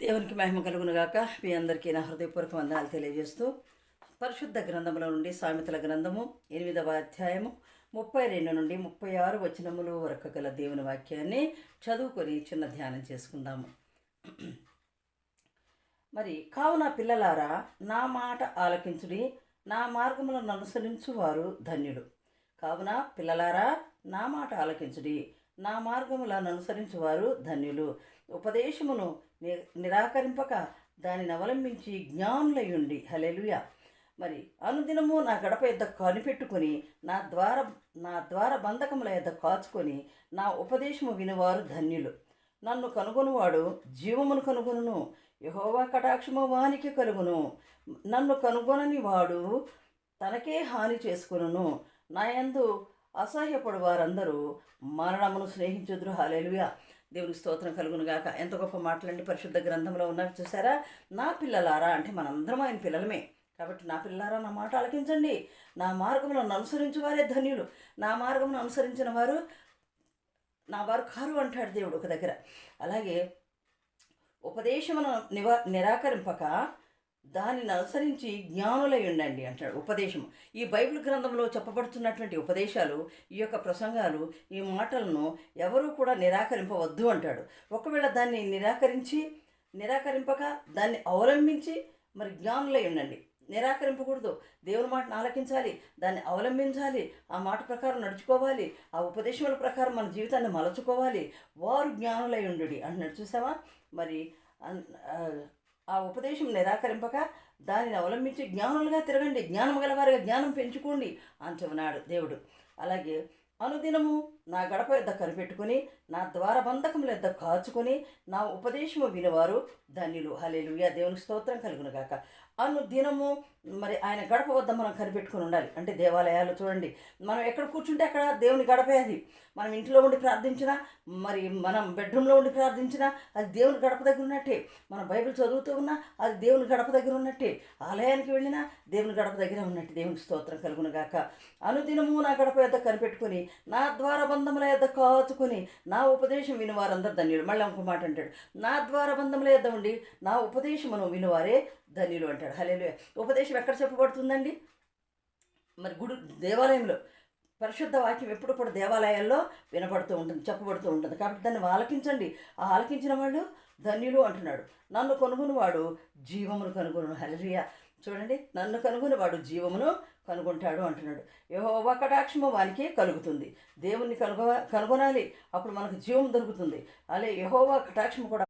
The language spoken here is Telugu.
దేవునికి మహిమ కలుగునుగాక. మీ అందరికీ నా హృదయపూర్వక వందనాలు తెలియజేస్తూ పరిశుద్ధ గ్రంథంలో నుండి సామెతల గ్రంథము 8వ అధ్యాయము 32 నుండి 36 వచనముల వరకు గల దేవుని వాక్యాన్ని చదువుకొని చిన్న ధ్యానం చేసుకుందాము. కావున పిల్లలారా, నా మాట ఆలకించుడి, నా మార్గములను అనుసరించు వారు ధన్యుడు. కావున పిల్లలారా, నా మాట ఆలకించుడి, నా మార్గములను అనుసరించు వారు ధన్యులు. ఉపదేశమును నిరాకరింపక దానిని అవలంబించి జ్ఞానులయుండి. హల్లెలూయా. అనుదినము నా గడప యొద్ద కనిపెట్టుకొని నా ద్వార బంధకముల యొద్ద కాచుకొని నా ఉపదేశము వినువారు ధన్యులు. నన్ను కనుగొనువాడు జీవమును కనుగొనును, యెహోవా కటాక్షము వానికి కలుగును. నన్ను కనుగొనని వాడు తనకే హాని చేసుకొనును. నా యందు అసహ్యపడు వారందరూ మరణమును స్నేహించుదురు. హల్లెలూయా. దేవునికి స్తోత్రం కలుగును గాక. ఎంత గొప్ప మాటలండి పరిశుద్ధ గ్రంథంలో ఉన్నవి చూసారా. నా పిల్లలారా అంటే మనందరం ఆయన పిల్లలమే కాబట్టి, నా పిల్లలారా, నా మాట ఆలకించండి, నా మార్గములను అనుసరించు వారే ధన్యులు. నా మార్గమును అనుసరించిన వారు నా వారు కారు అంటాడు దేవుడు ఒక దగ్గర. అలాగే ఉపదేశమును నిరాకరింపక దానిని అనుసరించి జ్ఞానులై ఉండండి అంటాడు. ఉపదేశము, ఈ బైబిల్ గ్రంథంలో చెప్పబడుతున్నటువంటి ఉపదేశాలు, ఈ యొక్క ప్రసంగాలు, ఈ మాటలను ఎవరూ కూడా నిరాకరింపవద్దు అంటాడు. ఒకవేళ దాన్ని నిరాకరింపక దాన్ని అవలంబించి జ్ఞానులై ఉండండి. నిరాకరింపకూడదు. దేవుని మాటను ఆలకించాలి, దాన్ని అవలంబించాలి, ఆ మాట ప్రకారం నడుచుకోవాలి, ఆ ఉపదేశముల ప్రకారం మన జీవితాన్ని మలచుకోవాలి. వారు జ్ఞానులై ఉండు అంటున్నాడు. చూసావా. ఆ ఉపదేశం నిరాకరింపక దానిని అవలంబించి జ్ఞానులుగా తిరగండి, జ్ఞానం గలవారిగా జ్ఞానం పెంచుకోండి అని చెబుతున్నాడు దేవుడు. అలాగే అనుదినము నా గడప యొద్ద కనిపెట్టుకుని నా ద్వారబంధకముల యొద్ద కాచుకొని నా ఉపదేశము వినివారు ధన్యులు. హల్లెలూయా. దేవునికి స్తోత్రం కలుగును గాక. అనుదినము ఆయన గడప వద్ద మనం కనిపెట్టుకుని ఉండాలి. అంటే దేవాలయాలు చూడండి, మనం ఎక్కడ కూర్చుంటే అక్కడ దేవుని గడపే అది. మనం ఇంట్లో ఉండి ప్రార్థించినా, మనం బెడ్రూమ్లో ఉండి ప్రార్థించినా అది దేవుని గడప దగ్గర ఉన్నట్టే. మనం బైబిల్ చదువుతూ ఉన్నా అది దేవుని గడప దగ్గర ఉన్నట్టే. ఆలయానికి వెళ్ళినా దేవుని గడప దగ్గర ఉన్నట్టు. దేవునికి స్తోత్రం కలుగును గాక. అనుదినము నా గడప యొద్ద కనిపెట్టుకుని నా ద్వారబంధముల యొద్ద కాచుకొని నా ఉపదేశం వినివారందరూ ధన్యులు. మళ్ళీ ఇంకో మాట అంటాడు, నా ద్వారబంధముల యొద్ద ఉండి నా ఉపదేశమును వినివారే ధన్యులు అంటాడు. హల్లెలూయా. ఉపదేశం ఎక్కడ చెప్పబడుతుందండి? దేవాలయంలో. పరిశుద్ధ వాక్యం ఎప్పుడు కూడా దేవాలయాల్లో వినపడుతూ ఉంటుంది, చెప్పబడుతూ ఉంటుంది. కాబట్టి దాన్ని ఆలకించండి. ఆ ఆలకించిన వాళ్ళు ధన్యులు అంటున్నాడు. నన్ను కనుగొనివాడు జీవమును కనుగొను. హల్లెలూయా. చూడండి, నన్ను కనుగొనివాడు జీవమును కనుగొంటాడు అంటున్నాడు. యెహోవా కటాక్షము వానికి కలుగుతుంది. దేవుణ్ణి కనుగొనాలి, అప్పుడు మనకు జీవం దొరుకుతుంది. అలాగే యెహోవా కటాక్షము కూడా